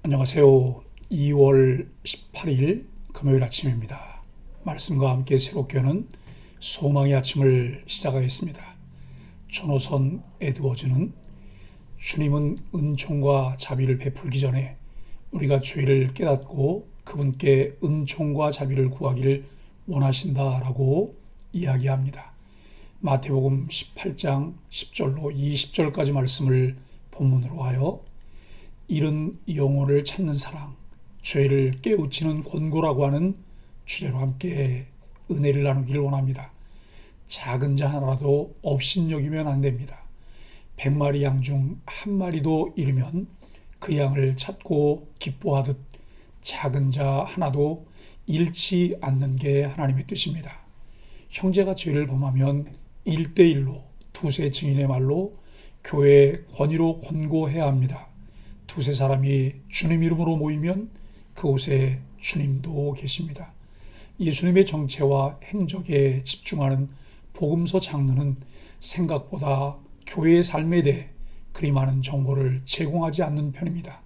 안녕하세요. 2월 18일 금요일 아침입니다. 말씀과 함께 새롭게 하는 소망의 아침을 시작하겠습니다. 존호선 에드워즈는 주님은 은총과 자비를 베풀기 전에 우리가 죄를 깨닫고 그분께 은총과 자비를 구하기를 원하신다라고 이야기합니다. 마태복음 18장 10절로 20절까지 말씀을 본문으로 하여 잃은 영혼을 찾는 사랑, 죄를 깨우치는 권고라고 하는 주제로 함께 은혜를 나누기를 원합니다. 작은 자 하나라도 업신여기면 안 됩니다. 100마리 양 중 한 마리도 잃으면 그 양을 찾고 기뻐하듯 작은 자 하나도 잃지 않는 게 하나님의 뜻입니다. 형제가 죄를 범하면 1대1로 두세 증인의 말로 교회의 권위로 권고해야 합니다. 두세 사람이 주님 이름으로 모이면 그곳에 주님도 계십니다. 예수님의 정체와 행적에 집중하는 복음서 장르는 생각보다 교회의 삶에 대해 그리 많은 정보를 제공하지 않는 편입니다.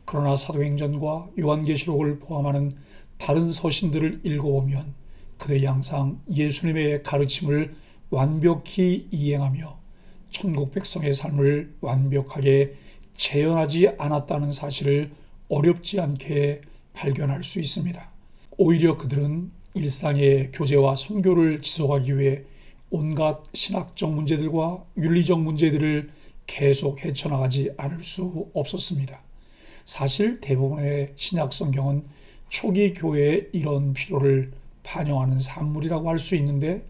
그러나 사도행전과 요한계시록을 포함하는 다른 서신들을 읽어보면 그들이 항상 예수님의 가르침을 완벽히 이행하며 천국 백성의 삶을 완벽하게 재현하지 않았다는 사실을 어렵지 않게 발견할 수 있습니다. 오히려 그들은 일상의 교제와 선교를 지속하기 위해 온갖 신학적 문제들과 윤리적 문제들을 계속 헤쳐나가지 않을 수 없었습니다. 사실 대부분의 신약 성경은 초기 교회의 이런 필요를 반영하는 산물이라고 할 수 있는데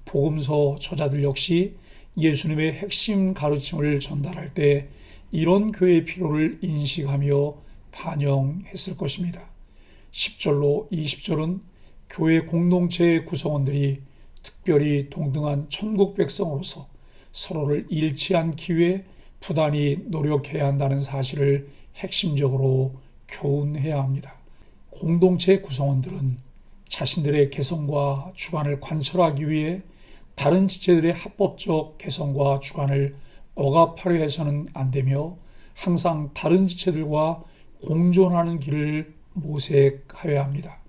복음서 저자들 역시 예수님의 핵심 가르침을 전달할 때 이런 교회의 필요를 인식하며 반영했을 것입니다. 10절로 20절은 교회 공동체의 구성원들이 특별히 동등한 천국 백성으로서 서로를 잃지 않기 위해 부단히 노력해야 한다는 사실을 핵심적으로 교훈해야 합니다. 공동체 구성원들은 자신들의 개성과 주관을 관철하기 위해 다른 지체들의 합법적 개성과 주관을 억압하려 해서는 안 되며 항상 다른 지체들과 공존하는 길을 모색하여야 합니다.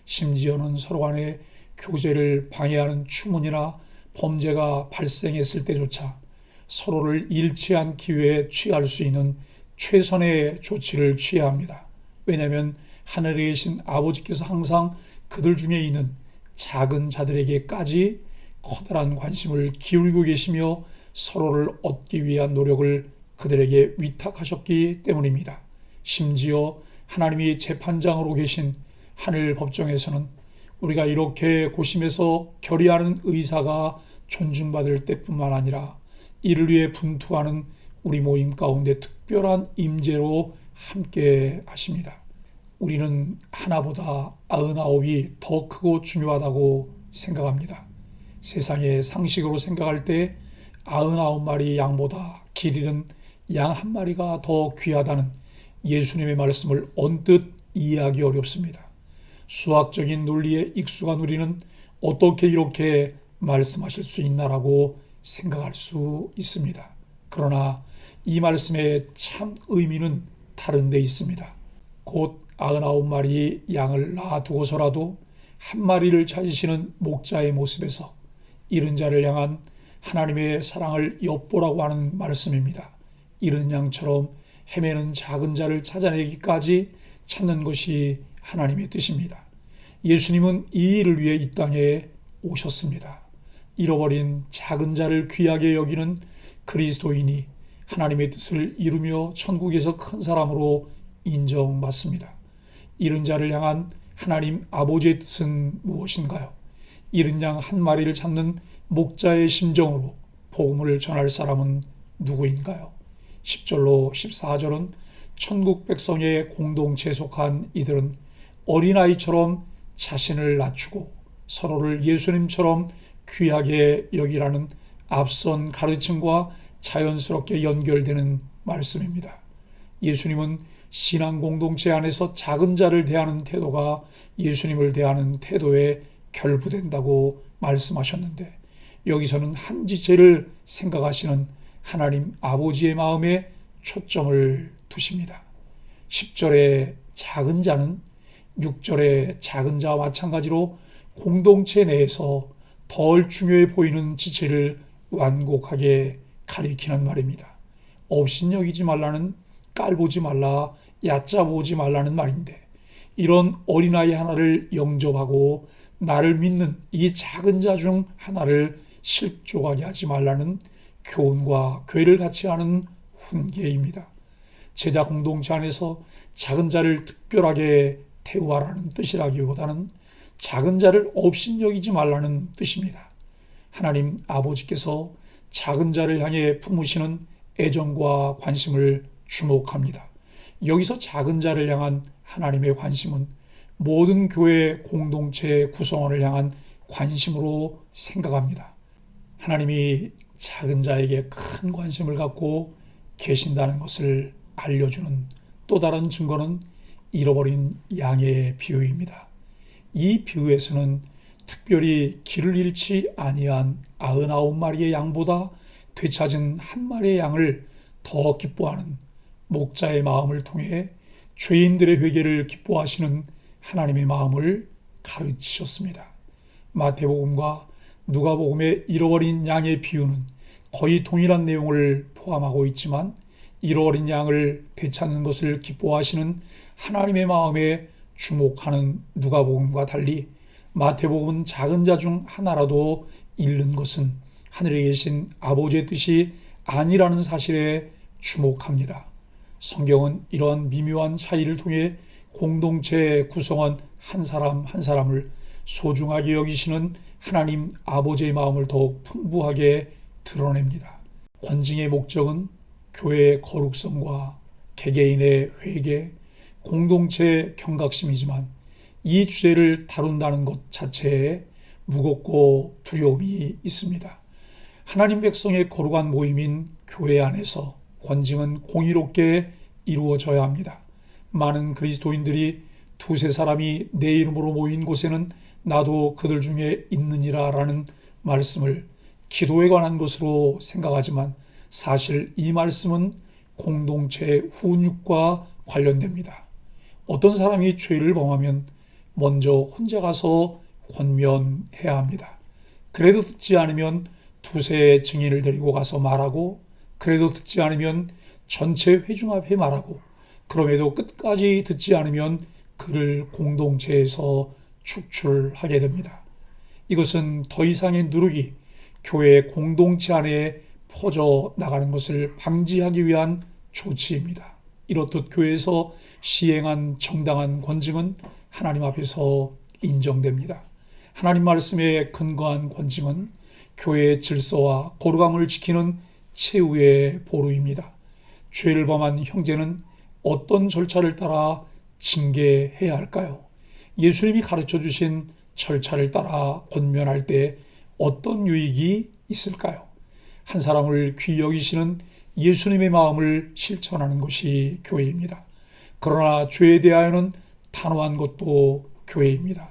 심지어는 서로 간의 교제를 방해하는 추문이나 범죄가 발생했을 때조차 서로를 잃지 않기 위해 취할 수 있는 최선의 조치를 취해야 합니다. 왜냐하면 하늘에 계신 아버지께서 항상 그들 중에 있는 작은 자들에게까지 커다란 관심을 기울이고 계시며 서로를 얻기 위한 노력을 그들에게 위탁하셨기 때문입니다. 심지어 하나님이 재판장으로 계신 하늘 법정에서는 우리가 이렇게 고심해서 결의하는 의사가 존중받을 때뿐만 아니라 이를 위해 분투하는 우리 모임 가운데 특별한 임재로 함께 하십니다. 우리는 하나보다 99이 더 크고 중요하다고 생각합니다. 세상의 상식으로 생각할 때 99마리 양보다 길 잃은 양 한 마리가 더 귀하다는 예수님의 말씀을 언뜻 이해하기 어렵습니다. 수학적인 논리에 익숙한 우리는 어떻게 이렇게 말씀하실 수 있나라고 생각할 수 있습니다. 그러나 이 말씀의 참 의미는 다른 데 있습니다. 곧 99마리 양을 놔두고서라도 한 마리를 찾으시는 목자의 모습에서 잃은 자를 향한 하나님의 사랑을 엿보라고 하는 말씀입니다. 잃은 양처럼 헤매는 작은 자를 찾아내기까지 찾는 것이 하나님의 뜻입니다. 예수님은 이 일을 위해 이 땅에 오셨습니다. 잃어버린 작은 자를 귀하게 여기는 그리스도인이 하나님의 뜻을 이루며 천국에서 큰 사람으로 인정받습니다. 잃은 자를 향한 하나님 아버지의 뜻은 무엇인가요? 잃은 양 한 마리를 찾는 목자의 심정으로 복음을 전할 사람은 누구인가요? 10절로 14절은 천국 백성의 공동체에 속한 이들은 어린아이처럼 자신을 낮추고 서로를 예수님처럼 귀하게 여기라는 앞선 가르침과 자연스럽게 연결되는 말씀입니다. 예수님은 신앙 공동체 안에서 작은 자를 대하는 태도가 예수님을 대하는 태도에 결부된다고 말씀하셨는데 여기서는 한 지체를 생각하시는 하나님 아버지의 마음에 초점을 두십니다. 10절의 작은 자는 6절의 작은 자와 마찬가지로 공동체 내에서 덜 중요해 보이는 지체를 완곡하게 가리키는 말입니다. 업신여기지 말라는, 깔보지 말라, 얕잡보지 말라는 말인데, 이런 어린아이 하나를 영접하고 나를 믿는 이 작은 자 중 하나를 실족하게 하지 말라는 교훈과 교회를 같이 하는 훈계입니다. 제자 공동체 안에서 작은 자를 특별하게 대우하라는 뜻이라기보다는 작은 자를 업신여기지 말라는 뜻입니다. 하나님 아버지께서 작은 자를 향해 품으시는 애정과 관심을 주목합니다. 여기서 작은 자를 향한 하나님의 관심은 모든 교회 공동체 구성원을 향한 관심으로 생각합니다. 하나님이 작은 자에게 큰 관심을 갖고 계신다는 것을 알려주는 또 다른 증거는 잃어버린 양의 비유입니다. 이 비유에서는 특별히 길을 잃지 아니한 99마리의 양보다 되찾은 한 마리의 양을 더 기뻐하는 목자의 마음을 통해 죄인들의 회개를 기뻐하시는 하나님의 마음을 가르치셨습니다. 마태복음과 누가복음의 잃어버린 양의 비유는 거의 동일한 내용을 포함하고 있지만 잃어버린 양을 되찾는 것을 기뻐하시는 하나님의 마음에 주목하는 누가복음과 달리 마태복음은 작은 자 중 하나라도 잃는 것은 하늘에 계신 아버지의 뜻이 아니라는 사실에 주목합니다. 성경은 이러한 미묘한 차이를 통해 공동체 구성원 한 사람 한 사람을 소중하게 여기시는 하나님 아버지의 마음을 더욱 풍부하게 드러냅니다. 권징의 목적은 교회의 거룩성과 개개인의 회개, 공동체의 경각심이지만 이 주제를 다룬다는 것 자체에 무겁고 두려움이 있습니다. 하나님 백성의 거룩한 모임인 교회 안에서 권징은 공의롭게 이루어져야 합니다. 많은 그리스도인들이 두세 사람이 내 이름으로 모인 곳에는 나도 그들 중에 있느니라 라는 말씀을 기도에 관한 것으로 생각하지만 사실 이 말씀은 공동체의 훈육과 관련됩니다. 어떤 사람이 죄를 범하면 먼저 혼자 가서 권면해야 합니다. 그래도 듣지 않으면 두세 증인을 데리고 가서 말하고, 그래도 듣지 않으면 전체 회중 앞에 말하고, 그럼에도 끝까지 듣지 않으면 그를 공동체에서 축출하게 됩니다. 이것은 더 이상의 누룩이 교회 공동체 안에 퍼져 나가는 것을 방지하기 위한 조치입니다. 이렇듯 교회에서 시행한 정당한 권징은 하나님 앞에서 인정됩니다. 하나님 말씀에 근거한 권징은 교회의 질서와 거룩함을 지키는 최후의 보루입니다. 죄를 범한 형제는 어떤 절차를 따라 징계해야 할까요? 예수님이 가르쳐 주신 절차를 따라 권면할 때 어떤 유익이 있을까요? 한 사람을 귀히 여기시는 예수님의 마음을 실천하는 것이 교회입니다. 그러나 죄에 대하여는 단호한 것도 교회입니다.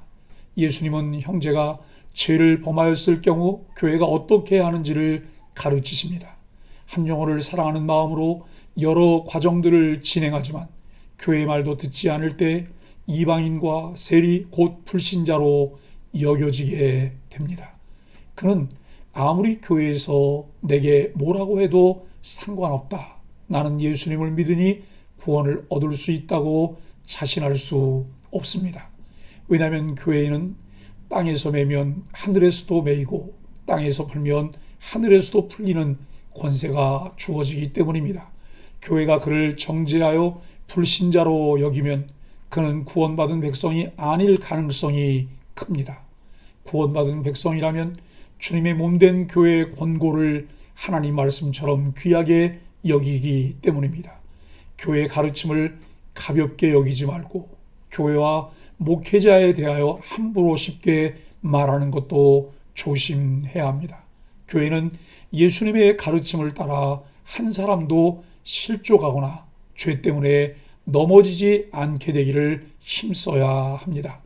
예수님은 형제가 죄를 범하였을 경우 교회가 어떻게 하는지를 가르치십니다. 한 영혼을 사랑하는 마음으로 여러 과정들을 진행하지만 교회의 말도 듣지 않을 때 이방인과 세리 곧 불신자로 여겨지게 됩니다. 그는 아무리 교회에서 내게 뭐라고 해도 상관없다, 나는 예수님을 믿으니 구원을 얻을 수 있다고 자신할 수 없습니다. 왜냐하면 교회는 땅에서 매면 하늘에서도 매이고 땅에서 풀면 하늘에서도 풀리는 권세가 주어지기 때문입니다. 교회가 그를 정죄하여 불신자로 여기면 그는 구원받은 백성이 아닐 가능성이 큽니다. 구원받은 백성이라면 주님의 몸된 교회의 권고를 하나님 말씀처럼 귀하게 여기기 때문입니다. 교회의 가르침을 가볍게 여기지 말고 교회와 목회자에 대하여 함부로 쉽게 말하는 것도 조심해야 합니다. 교회는 예수님의 가르침을 따라 한 사람도 실족하거나 죄 때문에 넘어지지 않게 되기를 힘써야 합니다.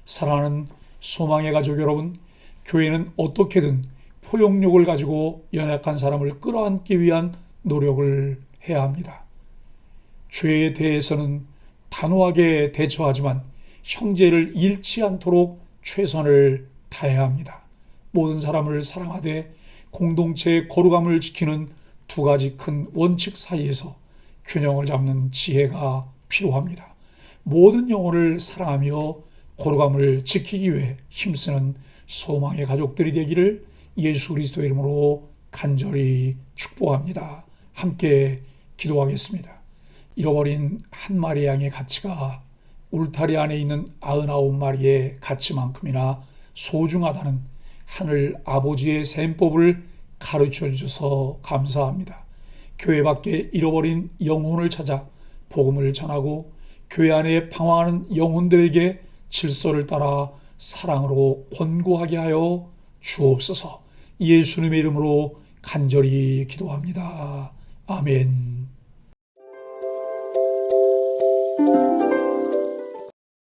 사랑하는 소망의 가족 여러분, 교회는 어떻게든 포용력을 가지고 연약한 사람을 끌어안기 위한 노력을 해야 합니다. 죄에 대해서는 단호하게 대처하지만 형제를 잃지 않도록 최선을 다해야 합니다. 모든 사람을 사랑하되 공동체의 거룩함을 지키는 두 가지 큰 원칙 사이에서 균형을 잡는 지혜가 필요합니다. 모든 영혼을 사랑하며 거룩함을 지키기 위해 힘쓰는 소망의 가족들이 되기를 예수 그리스도의 이름으로 간절히 축복합니다. 함께 기도하겠습니다. 잃어버린 한 마리의 양의 가치가 울타리 안에 있는 99마리의 가치만큼이나 소중하다는 하늘 아버지의 셈법을 가르쳐 주셔서 감사합니다. 교회 밖에 잃어버린 영혼을 찾아 복음을 전하고 교회 안에 방황하는 영혼들에게 질서를 따라 사랑으로 권고하게 하여 주옵소서. 예수님의 이름으로 간절히 기도합니다. 아멘.